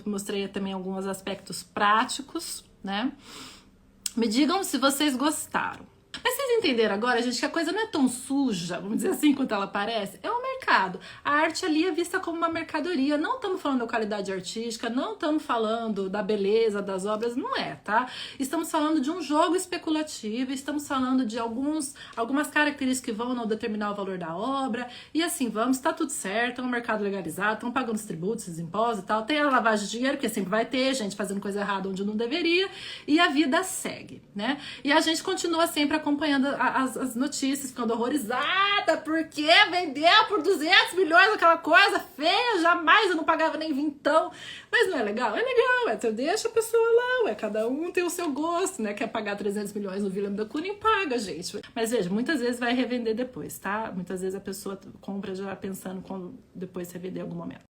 mostrei também alguns aspectos práticos, né? Me digam se vocês gostaram. Mas vocês entenderam agora, gente, que a coisa não é tão suja, vamos dizer assim, quanto ela parece? É um mercado. A arte ali é vista como uma mercadoria. Não estamos falando da qualidade artística, não estamos falando da beleza das obras, não é, tá? Estamos falando de um jogo especulativo, estamos falando de algumas características que vão não determinar o valor da obra, e assim vamos, tá tudo certo, é um mercado legalizado, estão pagando os tributos, os impostos e tal, tem a lavagem de dinheiro, porque sempre vai ter gente fazendo coisa errada onde não deveria, e a vida segue, né? E a gente continua sempre acompanhando as notícias, ficando horrorizada, porque vendeu por 200 milhões aquela coisa feia, jamais eu não pagava nem vintão. Mas não é legal? É legal, então deixa a pessoa lá, cada um tem o seu gosto, né? Quer pagar 300 milhões no Willem de Kooning, paga, gente. Mas veja, muitas vezes vai revender depois, tá? Muitas vezes a pessoa compra já pensando quando depois revender em algum momento.